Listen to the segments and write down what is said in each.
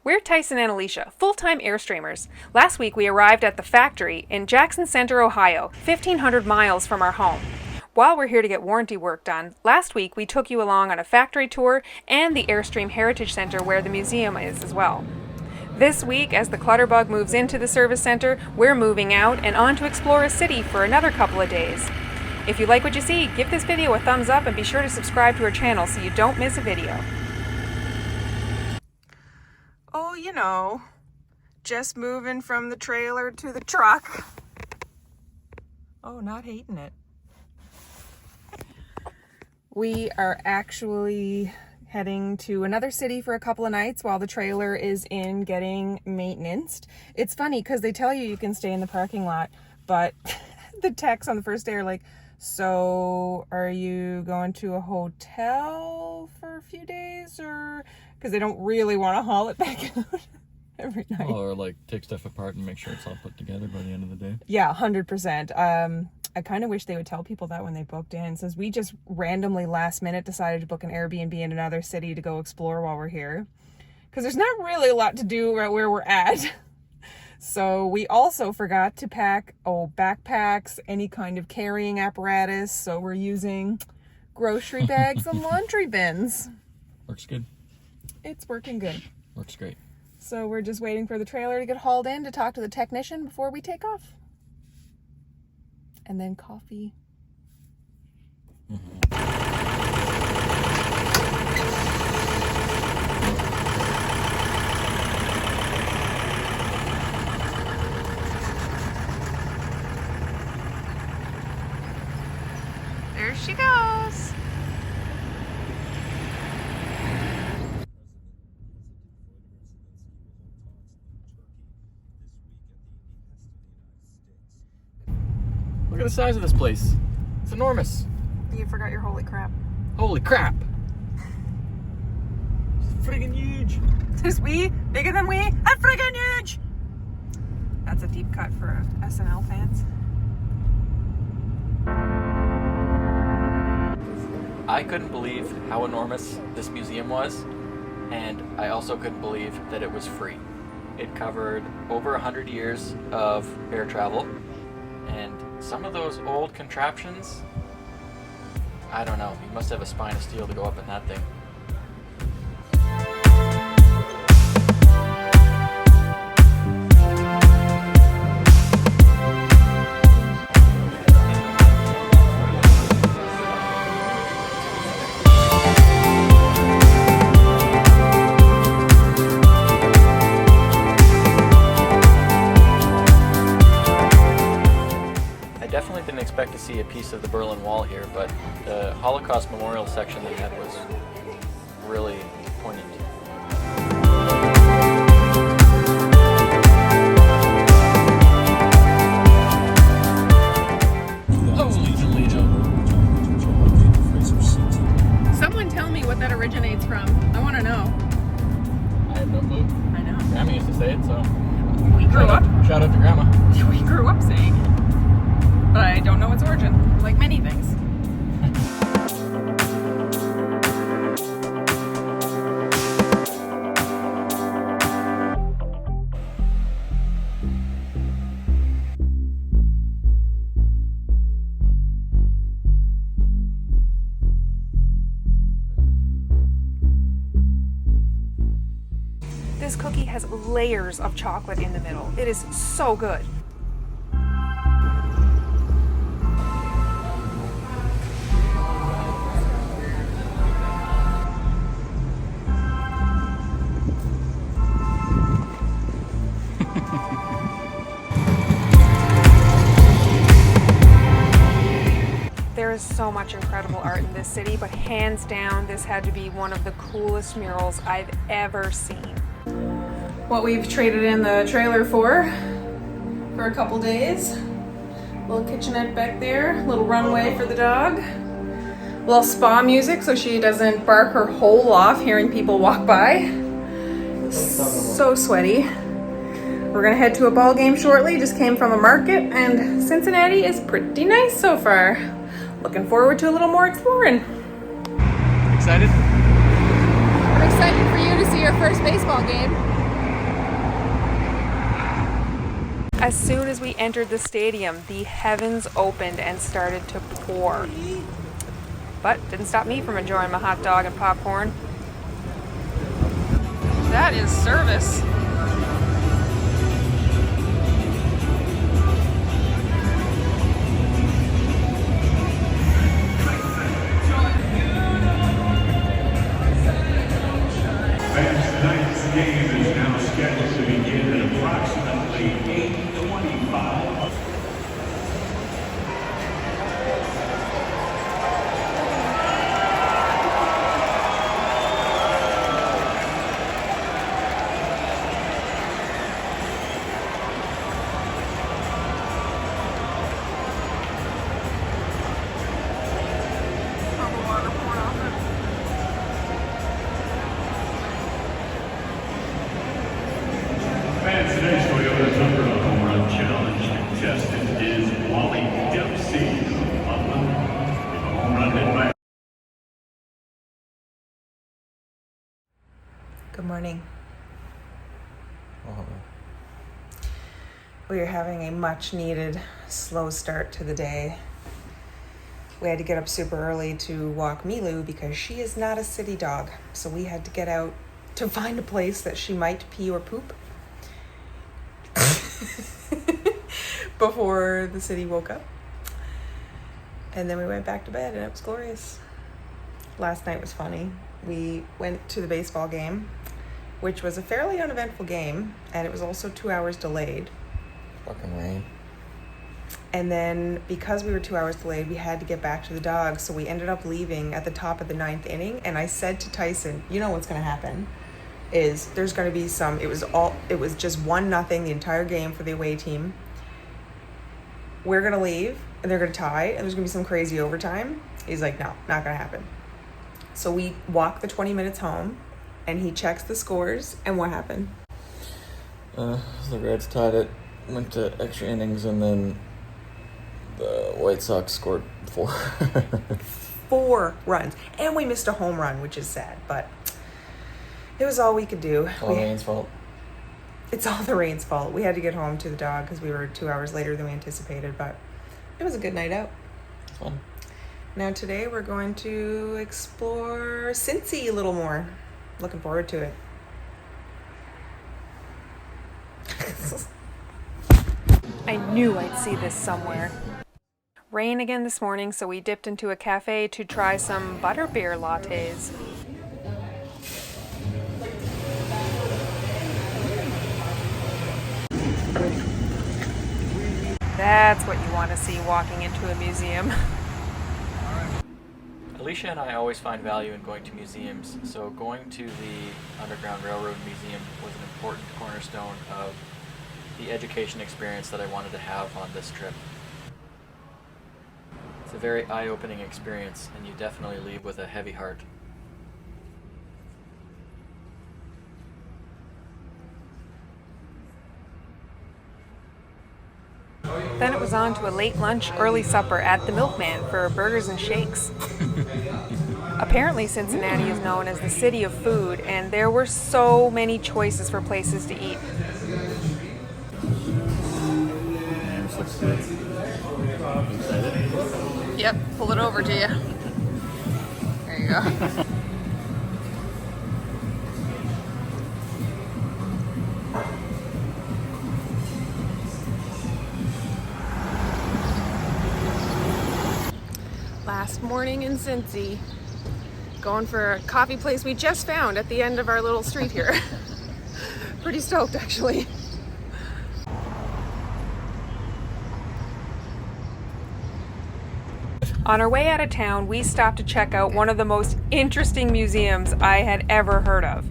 We're Tyson and Alicia, full-time Airstreamers. Last week we arrived at the factory in Jackson Center, Ohio, 1,500 miles from our home. While we're here to get warranty work done, last week we took you along on a factory tour and the Airstream Heritage Center where the museum is as well. This week, as the Clutterbug moves into the service center, we're moving out and on to explore a city for another couple of days. If you like what you see, give this video a thumbs up and be sure to subscribe to our channel so you don't miss a video. Oh, you know, just moving from the trailer to the truck. Oh, not hating it. We are actually heading to another city for a couple of nights while the trailer is in getting maintained. It's funny because they tell you can stay in the parking lot, but the techs on the first day are like, so are you going to a hotel for a few days, or because they don't really want to haul it back out every night. Or like take stuff apart and make sure it's all put together by the end of the day. Yeah, 100%. I kind of wish they would tell people that when they booked in, since we just randomly last minute decided to book an Airbnb in another city to go explore while we're here. Because there's not really a lot to do right where we're at. So we also forgot to pack, backpacks, any kind of carrying apparatus. So we're using grocery bags and laundry bins. Works good. It's working good. Works great. So we're just waiting for the trailer to get hauled in to talk to the technician before we take off. And then coffee. There she goes. Look at the size of this place. It's enormous. You forgot your holy crap. Holy crap. It's friggin' huge. Is we bigger than we? I'm friggin' huge! That's a deep cut for SNL fans. I couldn't believe how enormous this museum was, and I also couldn't believe that it was free. It covered over 100 years of air travel, and some of those old contraptions, I don't know, you must have a spine of steel to go up in that thing. Definitely didn't expect to see a piece of the Berlin Wall here, but the Holocaust Memorial section they had was really poignant. Someone tell me what that originates from. I want to know. I have no clue. I know. Grandma used to say it, so We grew up. Shout out to Grandma. We grew up saying it. But I don't know its origin, like many things. This cookie has layers of chocolate in the middle. It is so good. There is so much incredible art in this city, but hands down, this had to be one of the coolest murals I've ever seen. What we've traded in the trailer for a couple days. Little kitchenette back there, little runway for the dog. Little spa music so she doesn't bark her hole off hearing people walk by. So sweaty. We're gonna head to a ball game shortly, just came from a market, and Cincinnati is pretty nice so far. Looking forward to a little more exploring. Excited? We're excited for you to see your first baseball game. As soon as we entered the stadium, the heavens opened and started to pour. But didn't stop me from enjoying my hot dog and popcorn. That is service. Tonight's game is now scheduled to begin at approximately 8:25. Today's Toyota's number one home run challenge contestant is Wally Dempsey of Upland. A home run hit by. Good morning. We are having a much needed slow start to the day. We had to get up super early to walk Meloo because she is not a city dog. So we had to get out to find a place that she might pee or poop before the city woke up. And then we went back to bed and it was glorious. Last night was funny. We went to the baseball game, which was a fairly uneventful game, and it was also 2 hours delayed. Fucking rain. And then because we were 2 hours delayed, we had to get back to the dogs, so we ended up leaving at the top of the 9th inning, and I said to Tyson, you know what's going to happen is there's going to be some, it was just 1-0 the entire game for the away team. We're going to leave, and they're going to tie, and there's going to be some crazy overtime. He's like, no, not going to happen. So we walk the 20 minutes home, and he checks the scores, and what happened? The Reds tied it, went to extra innings, and then the White Sox scored 4. 4 runs. And we missed a home run, which is sad, but it was all we could do. All the rain's fault. It's all the rain's fault. We had to get home to the dog because we were 2 hours later than we anticipated, but it was a good night out. Fun. Now today we're going to explore Cincy a little more. Looking forward to it. I knew I'd see this somewhere. Rain again this morning, so we dipped into a cafe to try some butterbeer lattes. That's what you want to see walking into a museum. Alicia and I always find value in going to museums, so going to the Underground Railroad Museum was an important cornerstone of the education experience that I wanted to have on this trip. It's a very eye-opening experience, and you definitely leave with a heavy heart. Then it was on to a late lunch, early supper at the Milkman for burgers and shakes. Apparently Cincinnati is known as the city of food, and there were so many choices for places to eat. Yep, pull it over to you. There you go. Last morning in Cincy. Going for a coffee place we just found at the end of our little street here. Pretty stoked, actually. On our way out of town, we stopped to check out one of the most interesting museums I had ever heard of.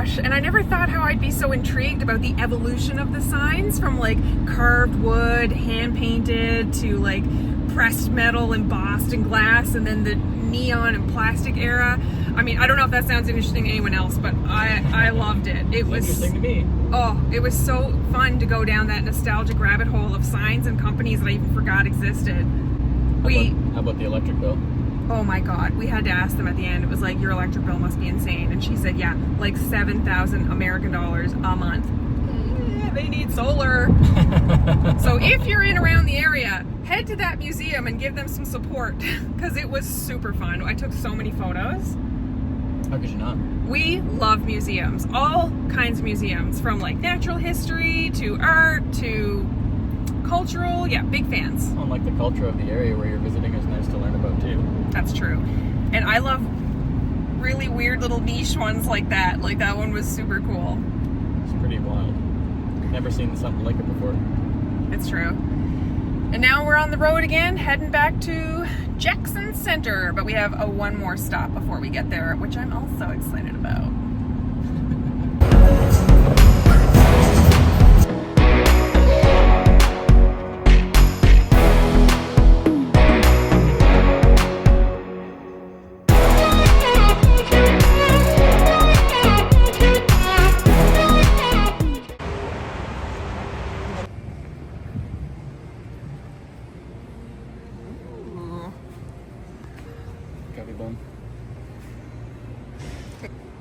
gosh. And I never thought how I'd be so intrigued about the evolution of the signs from like carved wood, hand painted, to like pressed metal, embossed in glass, and then the neon and plastic era. I mean, I don't know if that sounds interesting to anyone else, but I loved it. It was interesting to me. Oh, it was so fun to go down that nostalgic rabbit hole of signs and companies that I even forgot existed. How about the electric bill? Oh my God, we had to ask them at the end. It was like, your electric bill must be insane. And she said, yeah, like 7,000 American dollars a month. Yeah, they need solar. So if you're in around the area, head to that museum and give them some support, because it was super fun. I took so many photos. How could you not? We love museums, all kinds of museums, from like natural history to art to cultural. Yeah, big fans. Unlike the culture of the area where you're visiting is nice to learn about too. That's true. And I love really weird little niche ones like that. Like that one was super cool. It's pretty wild. Never seen something like it before. It's true. And now we're on the road again, heading back to Jackson Center. But we have one more stop before we get there, which I'm also excited about.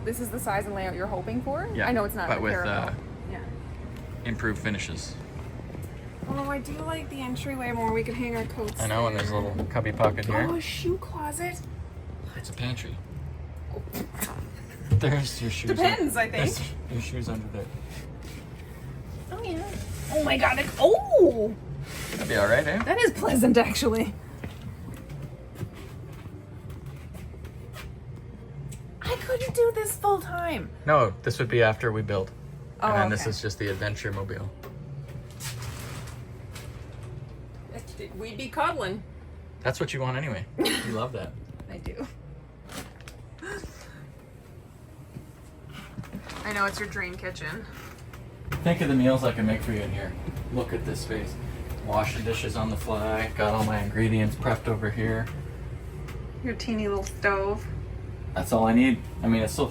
This is the size and layout you're hoping for? Yeah, I know it's not but with yeah. improved finishes. Oh, I do like the entryway more. We could hang our coats. I know, and there's a little cubby pocket here. Oh, a shoe closet. It's a pantry. There's your shoes. Depends, I think. There's your shoes under there. Oh yeah. Oh my God. Oh. That'd be all right, eh? That is pleasant, actually. I couldn't do this full time. No, this would be after we build. Oh, and then okay. this is just the adventure mobile. We'd be cuddling. That's what you want anyway. You love that. I do. I know it's your dream kitchen. Think of the meals I can make for you in here. Look at this space. Washing dishes on the fly. Got all my ingredients prepped over here. Your teeny little stove. That's all I need. I mean, it's still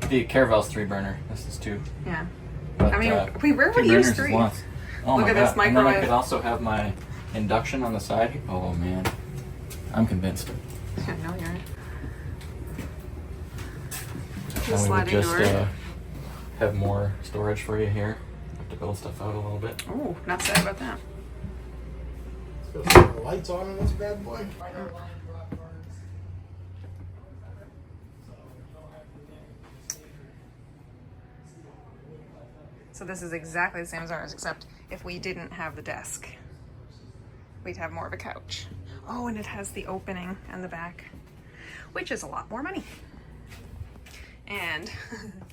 the Caravel's 3-burner. This is 2. Yeah. But, I mean, we rarely 2 use burners is 3. lots. Oh Look my at God. this And then I microwave. could also have my induction on the side. Oh man, I'm convinced. Yeah, no, you're right. And we would sliding just door. have more storage for you here. Have to build stuff out a little bit. Oh, not sad about that. Let's put the lights on in this bad boy. So this is exactly the same as ours, except if we didn't have the desk, we'd have more of a couch. Oh, and it has the opening and the back, which is a lot more money. And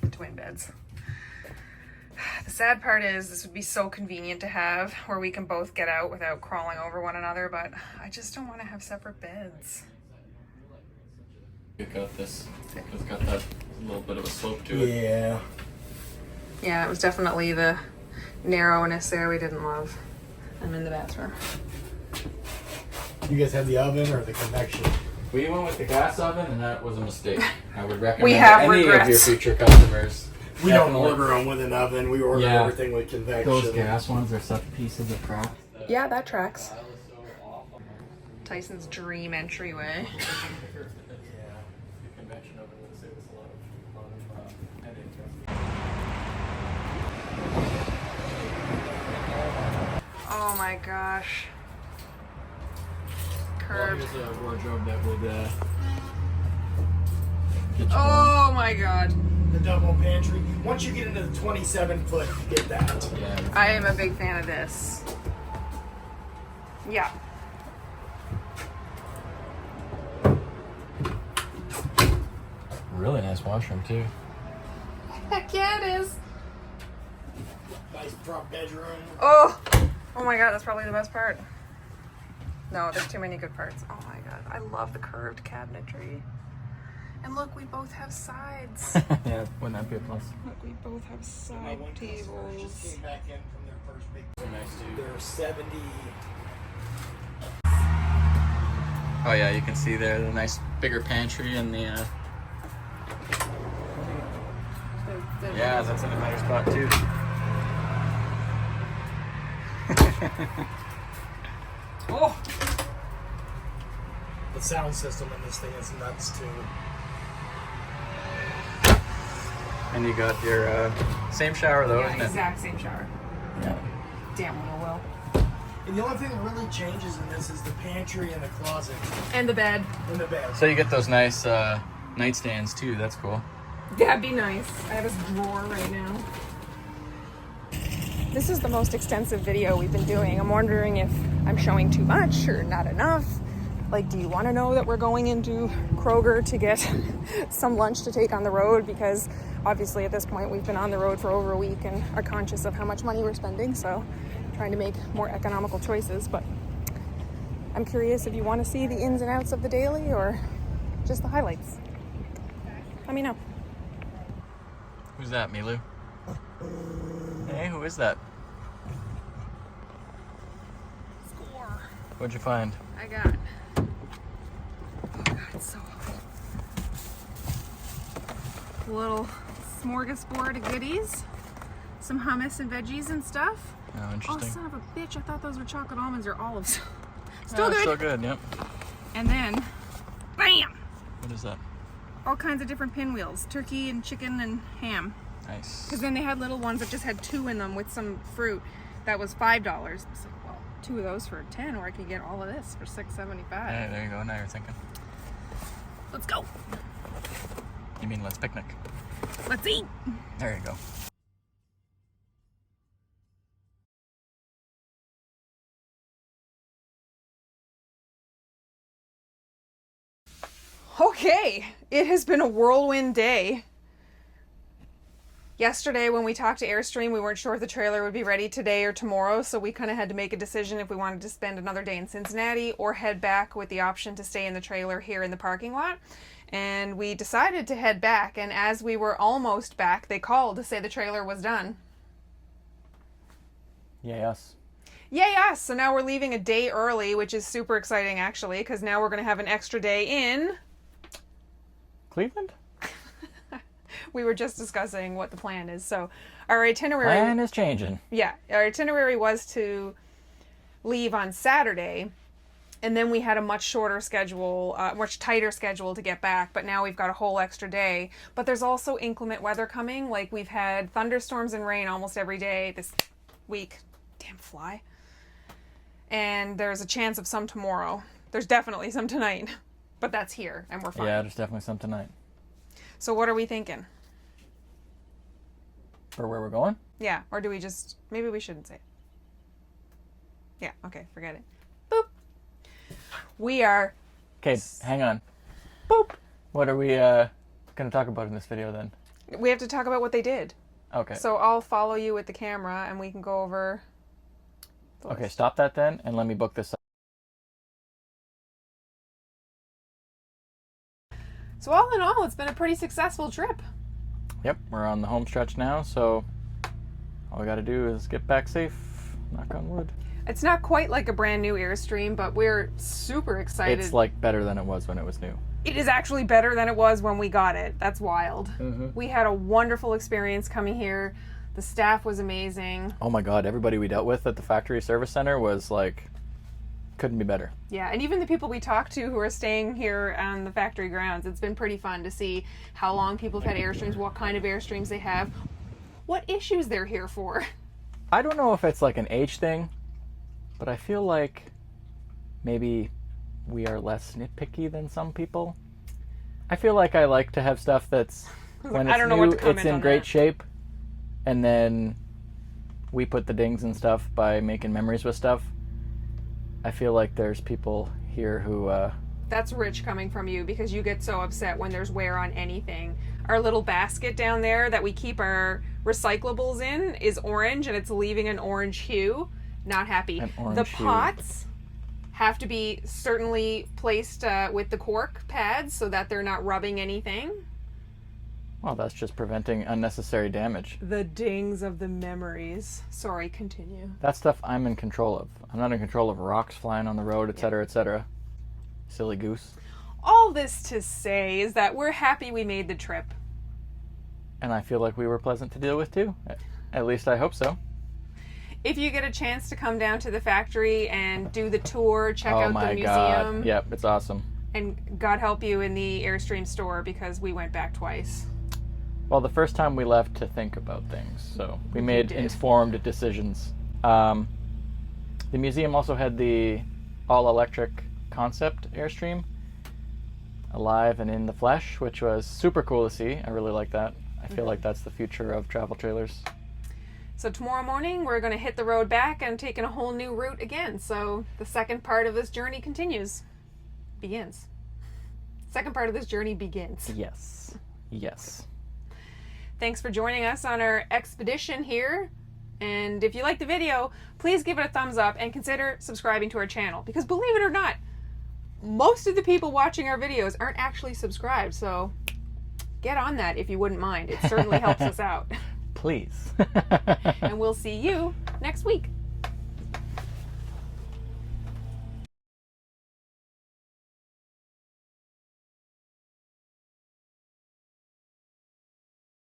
the twin beds. The sad part is this would be so convenient to have where we can both get out without crawling over one another, but I just don't want to have separate beds. You got this. It's got that little bit of a slope to it. Yeah. Yeah, it was definitely the narrowness there we didn't love. I'm in the bathroom. You guys have the oven or the convection? We went with the gas oven, and that was a mistake. I would recommend We have any of your regrets. future customers. We don't definitely- order them with an oven. We order Yeah. everything with convection. Those gas ones are such pieces of crap. Yeah, that tracks. Tyson's dream entryway. Oh my gosh. Curved. Here's a wardrobe that would get you Oh my god. The double pantry. Once you get into the 27-foot, you get that. going. Yeah. I am a big fan of this. Yeah. Really nice washroom too. Heck yeah, it is. Nice prop bedroom. Oh. Oh my god, that's probably the best part. No, there's too many good parts. Oh my god. I love the curved cabinetry. And look, we both have sides. Yeah, wouldn't that be a plus? Look, we both have side tables. Just came back in from their first big. They're nice too. They're 70. Oh yeah, you can see there the nice bigger pantry and the yeah, that's in a better spot too. Oh! The sound system in this thing is nuts too. And you got your same shower though, isn't it? Exact same shower. Yeah. Damn little Will. And the only thing that really changes in this is the pantry and the closet And the bed. and the bed. So you get those nice nightstands too. That's cool. That'd be nice. I have a drawer right now. This is the most extensive video we've been doing. I'm wondering if I'm showing too much or not enough. Like, do you want to know that we're going into Kroger to get some lunch to take on the road? Because obviously at this point we've been on the road for over a week and are conscious of how much money we're spending. So trying to make more economical choices. But I'm curious if you want to see the ins and outs of the daily or just the highlights. Let me know. Who's that, Meloo? Hey, who is that? Score. What'd you find? I got. Oh God, it's so hot. A little smorgasbord of goodies, some hummus and veggies and stuff. Oh, Oh, interesting. son of a bitch! I thought those were chocolate almonds or olives. Still Oh, good. Still good. Yep. And then, bam! What is that? All kinds of different pinwheels: turkey and chicken and ham. Nice. Because then they had little ones that just had 2 in them with some fruit. That was $5. So, well, 2 of those for $10, or I could get all of this for $6.75. Hey, there you go. Now you're thinking. Let's go. You mean let's picnic? Let's eat. There you go. Okay, it has been a whirlwind day. Yesterday when we talked to Airstream, we weren't sure if the trailer would be ready today or tomorrow, so we kind of had to make a decision if we wanted to spend another day in Cincinnati or head back with the option to stay in the trailer here in the parking lot. And we decided to head back, and as we were almost back, they called to say the trailer was done. Yay us. Yay us! So now we're leaving a day early, which is super exciting actually, because now we're going to have an extra day in... Cleveland? We were just discussing what the plan is. So our itinerary... Plan is changing. Yeah, our itinerary was to leave on Saturday, and then we had a much shorter schedule, much tighter schedule to get back, but now we've got a whole extra day. But there's also inclement weather coming. Like, we've had thunderstorms and rain almost every day this week. Damn fly. And there's a chance of some tomorrow. There's definitely some tonight, but that's here, and we're fine. Yeah, there's definitely some tonight. So what are we thinking? For where we're going? Yeah, or do we just... Maybe we shouldn't say it. Yeah, okay, forget it. Boop. We are... Okay, hang on. Boop. What are we going to talk about in this video then? We have to talk about what they did. Okay. So I'll follow you with the camera and we can go over... Okay, stop that then and let me book this up. So all in all, it's been a pretty successful trip. Yep, we're on the home stretch now, so all we got to do is get back safe. Knock on wood. It's not quite like a brand new Airstream, but we're super excited. It's like better than it was when it was new. It is actually better than it was when we got it. That's wild. Mm-hmm. We had a wonderful experience coming here. The staff was amazing. Oh my god, everybody we dealt with at the factory service center was like, couldn't be better. Yeah, and even the people we talked to who are staying here on the factory grounds, it's been pretty fun to see how long people have had Airstreams, what kind of Airstreams they have, what issues they're here for. I don't know if it's like an age thing, but I feel like maybe we are less nitpicky than some people. I feel like I like to have stuff that's, when it's I don't know what new, to comment it's in on great that. shape, and then we put the dings and stuff by making memories with stuff. I feel like there's people here who... That's rich coming from you, because you get so upset when there's wear on anything. Our little basket down there that we keep our recyclables in is orange, and it's leaving an orange hue. Not happy. An orange the hue. pots have to be certainly placed with the cork pads so that they're not rubbing anything. Well, that's just preventing unnecessary damage. The dings of the memories. Sorry, continue. That stuff I'm in control of. I'm not in control of rocks flying on the road, etc., etc. Silly goose. All this to say is that we're happy we made the trip. And I feel like we were pleasant to deal with too. At least I hope so. If you get a chance to come down to the factory and do the tour, check out the museum. God. Yep, it's awesome. And God help you in the Airstream store because we went back twice. Well, the first time we left to think about things, so we made did. informed decisions. The museum also had the all-electric concept Airstream, alive and in the flesh, which was super cool to see. I really like that. I feel like that's the future of travel trailers. So tomorrow morning, we're going to hit the road back and taking a whole new route again. So the second part of this journey begins. Second part of this journey begins. Yes. Yes. Thanks for joining us on our expedition here. And if you like the video, please give it a thumbs up and consider subscribing to our channel. Because believe it or not, most of the people watching our videos aren't actually subscribed. So get on that if you wouldn't mind. It certainly helps us out. Please. And we'll see you next week.